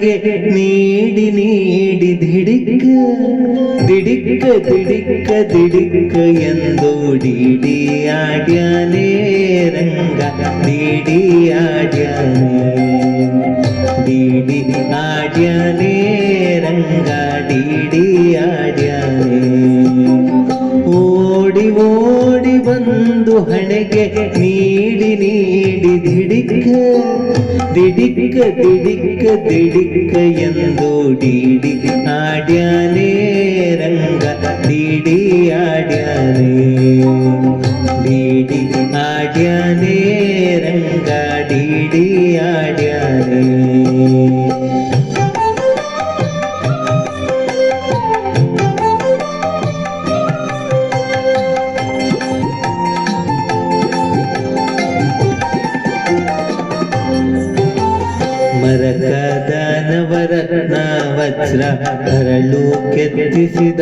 ಹಣೆಗೆ ನೀಡಿ ನೀಡಿ ದಿಡಿಕ್ಕ ದಿಡಿಕ್ಕ ದಿಡಿಕ್ಕ ದಿಡಿಕ್ಕ ಎಂದು ಡಿಡಿ ಆಡ್ಯಾನೇ ರಂಗ ಡಿಡಿ ಆಡ್ಯಾನೇ ಡಿಡಿ ಆಡ್ಯಾನೇ ರಂಗ ಡಿಡಿ ಆಡ್ಯಾನೇ ಓಡಿ ಓಡಿ ಬಂದು ಹಣೆಗೆ ನೀಡಿ ನೀಡಿ ದಿಡಿಕ್ಕ ದಿಡಿಕ್ಕ ದಿಡಿಕ್ಕ ದಿಡಿಕ್ಕ ಎಂದು ಡಿಡಿ ಆಡ್ಯಾನೇ ರಂಗ ಡಿಡಿ ಆಡ್ಯಾನೇ ಡಿಡಿ ಆಡ್ಯಾನೇ ರಂಗ ಡಿಡಿ ಆಡ್ಯಾನೇ ಮರಕದ ನವರತ್ನ ವಜ್ರ ಹರಳು ಕೆತ್ತಿಸಿದ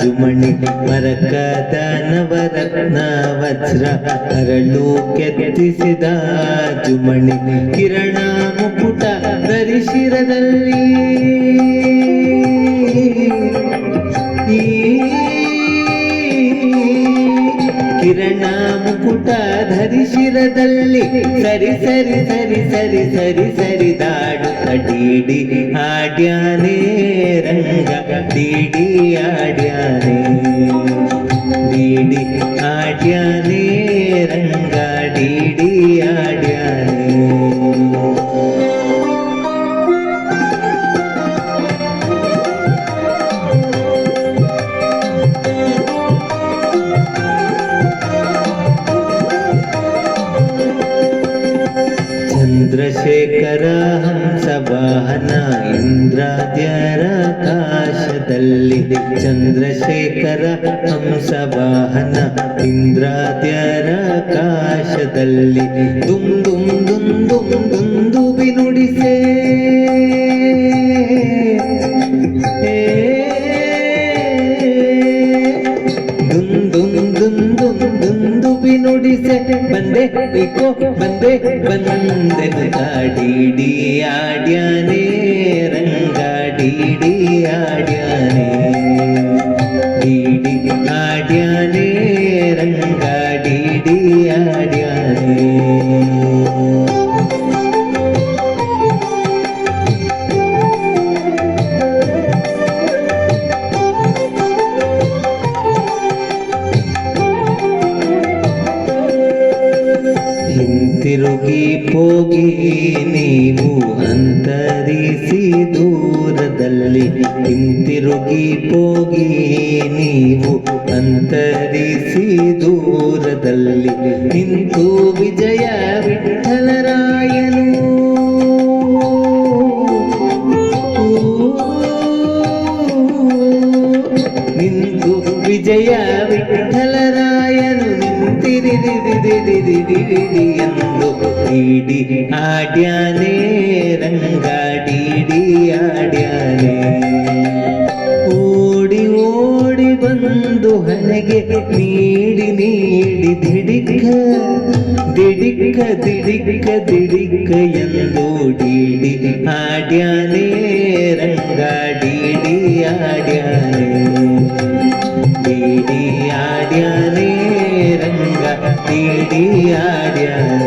ಜುಮಣಿ ಮರಕದ ನವರತ್ನ ವಜ್ರ ಹರಳು ಕೆತ್ತಿಸಿದ ಜುಮಣಿ ಕಿರಣ ಮುಕುಟ ಧರಿಸಿರದಲ್ಲಿ ಕಿರಣ ಮುಕುಟ ಧರಿಸಿರದಲ್ಲಿ ಸರಿ ಸರಿ ಸರಿ ಸರಿ ಸರಿ ಸರಿ ದಾಡುತ್ತ ಡಿಡಿ ಆಡ್ಯಾನೇ ರಂಗ ಡಿಡಿ ಆಡ್ಯಾನೇ ಡಿಡಿ ಆಡ್ಯಾನೇ ರಂಗ ಡಿಡಿ ಆಡ್ಯಾನೇ ಚಂದ್ರಶೇಖರ ಹಂಸವಾಹನ ಇಂದ್ರಾದ್ಯರ ಕಾಶದಲ್ಲಿ ಚಂದ್ರಶೇಖರ ಹಂಸವಾಹನ ಇಂದ್ರಾದ್ಯರ ಕಾಶದಲ್ಲಿ ದುಮ್ ದುಮ್ ದುಮ್ ದುಮ್ ದುಂದುಬಿ ನುಡಿಸೆ ದುಮ್ ದುಮ್ ದುಮ್ ದುಮ್ ದುಂದುಬಿ ನುಡಿಸೆ ಬಂದೆ ಬೇಕೋ ಬಂದೆ ಬಂದೆನು ಡಿಡಿ ಆಡ್ಯಾನೇ ರಂಗ ಡಿಡಿ ಆಡ್ಯಾನೇ ಡಿಡಿ ಆಡ್ಯಾನೇ ರಂಗ ಡಿಡಿ ಆಡ್ಯಾನೇ ಹಿಂತಿರುಗಿ ಹೋಗಿ ನೀವು ಅಂತರಿಸಿ ದೂರದಲ್ಲಿ ಹಿಂತಿರುಗಿ ಹೋಗಿ ನೀವು ಅಂತರಿಸಿ ದೂರದಲ್ಲಿ ನಿಂತು ವಿಜಯ ವಿಠಲರಾಯನು ನಿಂತು ವಿಜಯ ವಿಠಲರಾಯನು ನಿಂತಿರಿದಿರಿದಿರಿದಿರಿದಿರಿ ಎಂದು ಡಿಡಿ ಆಡ್ಯಾನೇ ರಂಗ ಡಿಡಿ ಆಡ್ಯಾನೇ ಓಡಿ ಓಡಿ ಬಂದು ಹಣೆಗೆ ನೀಡಿ ನೀಡಿ ದಿಡಿಕ್ಕ ದಿಡಿಕ್ಕ ದಿಡಿಕ್ಕ ದಿಡಿಕ್ಕ ಎಂದು ಡಿಡಿ ಆಡ್ಯಾನೇ ರಂಗ ಡಿಡಿ ಆಡ್ಯಾನೇ ಡಿಡಿ ಆಡ್ಯಾನೇ ರಂಗ ಡಿಡಿ ಆಡ್ಯಾನೇ